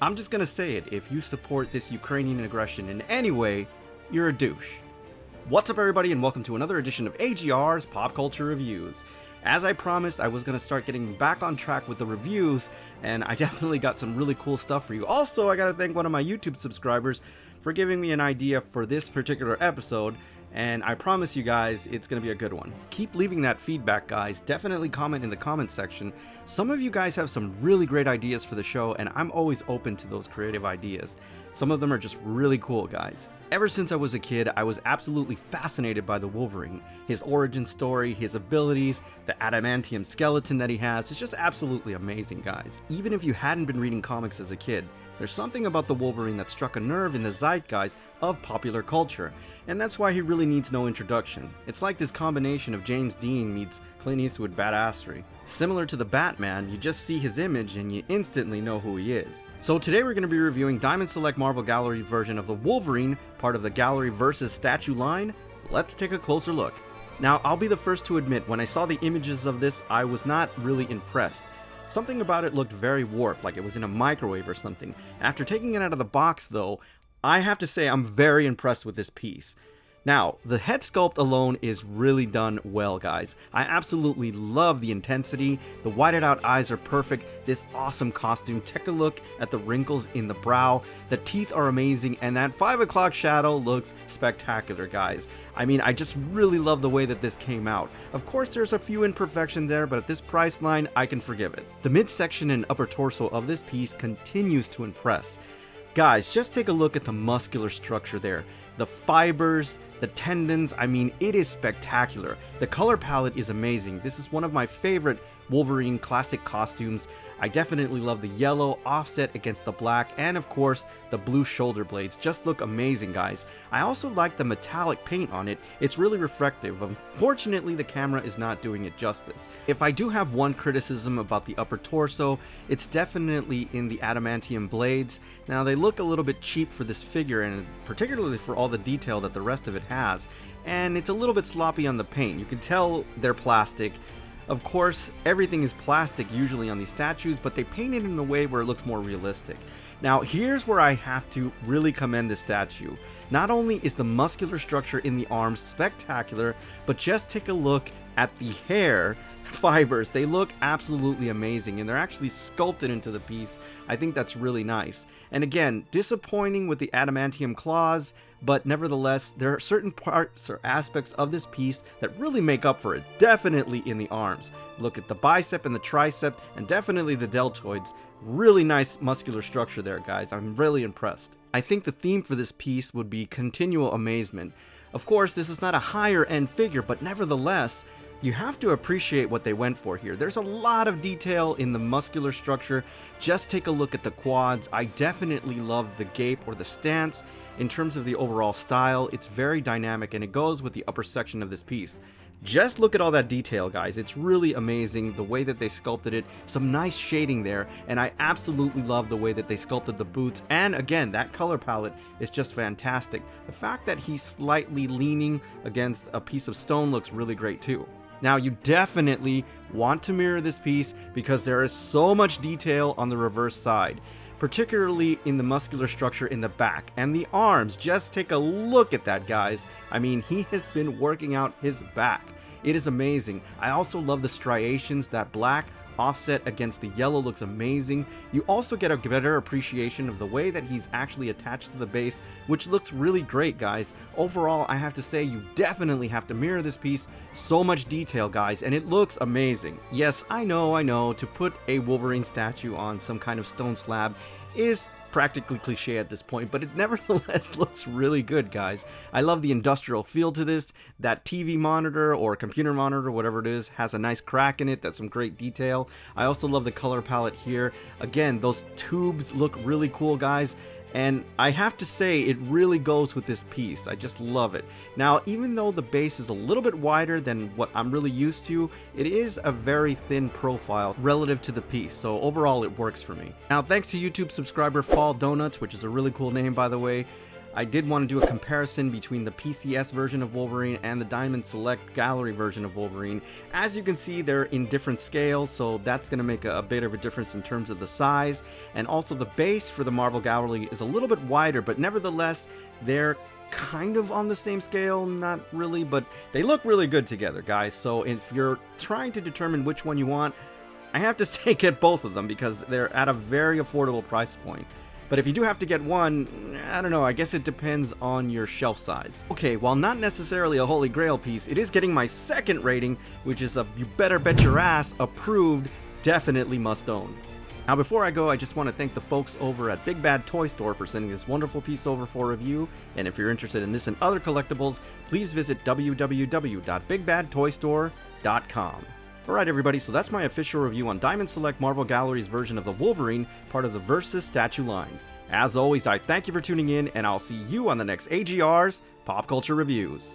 I'm just gonna say it, if you support this Ukrainian aggression in any way, you're a douche. What's up everybody and welcome to another edition of AGR's Pop Culture Reviews. As I promised, I was going to start getting back on track with the reviews, and I definitely got some really cool stuff for you. Also, I gotta thank one of my YouTube subscribers for giving me an idea for this particular episode, and I promise you guys it's going to be a good one. Keep leaving that feedback, guys. Definitely comment in the comment section. Some of you guys have some really great ideas for the show, and I'm always open to those creative ideas. Some of them are just really cool, guys. Ever since I was a kid, I was absolutely fascinated by the Wolverine. His origin story, his abilities, the adamantium skeleton that he has, it's just absolutely amazing, guys. Even if you hadn't been reading comics as a kid, there's something about the Wolverine that struck a nerve in the zeitgeist of popular culture, and that's why he really needs no introduction. It's like this combination of James Dean meets Clint Eastwood badassery. Similar to the Batman, you just see his image and you instantly know who he is. So today we're going to be reviewing Diamond Select Marvel Gallery version of the Wolverine, part of the Gallery vs. Statue line. Let's take a closer look. Now, I'll be the first to admit, when I saw the images of this, I was not really impressed. Something about it looked very warped, like it was in a microwave or something. After taking it out of the box though, I have to say I'm very impressed with this piece. Now, the head sculpt alone is really done well, guys. I absolutely love the intensity, the whited out eyes are perfect, this awesome costume, take a look at the wrinkles in the brow, the teeth are amazing, and that 5 o'clock shadow looks spectacular, guys. I mean, I just really love the way that this came out. Of course, there's a few imperfections there, but at this price line, I can forgive it. The midsection and upper torso of this piece continues to impress. Guys, just take a look at the muscular structure there. The fibers, the tendons, I mean, it is spectacular. The color palette is amazing. This is one of my favorite Wolverine classic costumes. I definitely love the yellow offset against the black, and of course the blue shoulder blades just look amazing, guys. I also like the metallic paint on it. It's really reflective. Unfortunately, the camera is not doing it justice. If I do have one criticism about the upper torso, it's definitely in the adamantium blades. Now, they look a little bit cheap for this figure, and particularly for all the detail that the rest of it has, and it's a little bit sloppy on the paint. You can tell they're plastic. Of course, everything is plastic usually on these statues, but they paint it in a way where it looks more realistic. Now, here's where I have to really commend this statue. Not only is the muscular structure in the arms spectacular, but just take a look at the hair fibers. They look absolutely amazing, and they're actually sculpted into the piece. I think that's really nice. And again, disappointing with the adamantium claws, but nevertheless, there are certain parts or aspects of this piece that really make up for it, definitely in the arms. Look at the bicep and the tricep, and definitely the deltoids. Really nice muscular structure there, guys. I'm really impressed. I think the theme for this piece would be continual amazement. Of course, this is not a higher end figure, but nevertheless, you have to appreciate what they went for here. There's a lot of detail in the muscular structure. Just take a look at the quads. I definitely love the gape or the stance. In terms of the overall style, it's very dynamic, and it goes with the upper section of this piece. Just look at all that detail, guys. It's really amazing the way that they sculpted it. Some nice shading there, and I absolutely love the way that they sculpted the boots. And again, that color palette is just fantastic. The fact that he's slightly leaning against a piece of stone looks really great too. Now, you definitely want to mirror this piece because there is so much detail on the reverse side, particularly in the muscular structure in the back and the arms. Just take a look at that, guys. I mean, he has been working out his back. It is amazing. I also love the striations. That black offset against the yellow looks amazing. You also get a better appreciation of the way that he's actually attached to the base, which looks really great, guys. Overall, I have to say, you definitely have to mirror this piece. So much detail, guys, and it looks amazing. Yes, I know, to put a Wolverine statue on some kind of stone slab is practically cliche at this point, but it nevertheless looks really good, guys. I love the industrial feel to this. That TV monitor or computer monitor, whatever it is, has a nice crack in it. That's some great detail. I also love the color palette here. Again, those tubes look really cool, guys. And I have to say, it really goes with this piece. I just love it. Now, even though the base is a little bit wider than what I'm really used to, it is a very thin profile relative to the piece. So overall, it works for me. Now, thanks to YouTube subscriber Fall Donuts, which is a really cool name, by the way, I did want to do a comparison between the PCS version of Wolverine and the Diamond Select Gallery version of Wolverine. As you can see, they're in different scales, so that's going to make a bit of a difference in terms of the size. And also the base for the Marvel Gallery is a little bit wider, but nevertheless, they're kind of on the same scale, not really, but they look really good together, guys. So if you're trying to determine which one you want, I have to say get both of them because they're at a very affordable price point. But if you do have to get one, I don't know, I guess it depends on your shelf size. Okay, while not necessarily a holy grail piece, it is getting my second rating, which is a you better bet your ass approved, definitely must own. Now before I go, I just want to thank the folks over at Big Bad Toy Store for sending this wonderful piece over for review, and if you're interested in this and other collectibles, please visit www.bigbadtoystore.com. Alright everybody, so that's my official review on Diamond Select Marvel Gallery's version of the Wolverine, part of the Versus statue line. As always, I thank you for tuning in, and I'll see you on the next AGR's Pop Culture Reviews.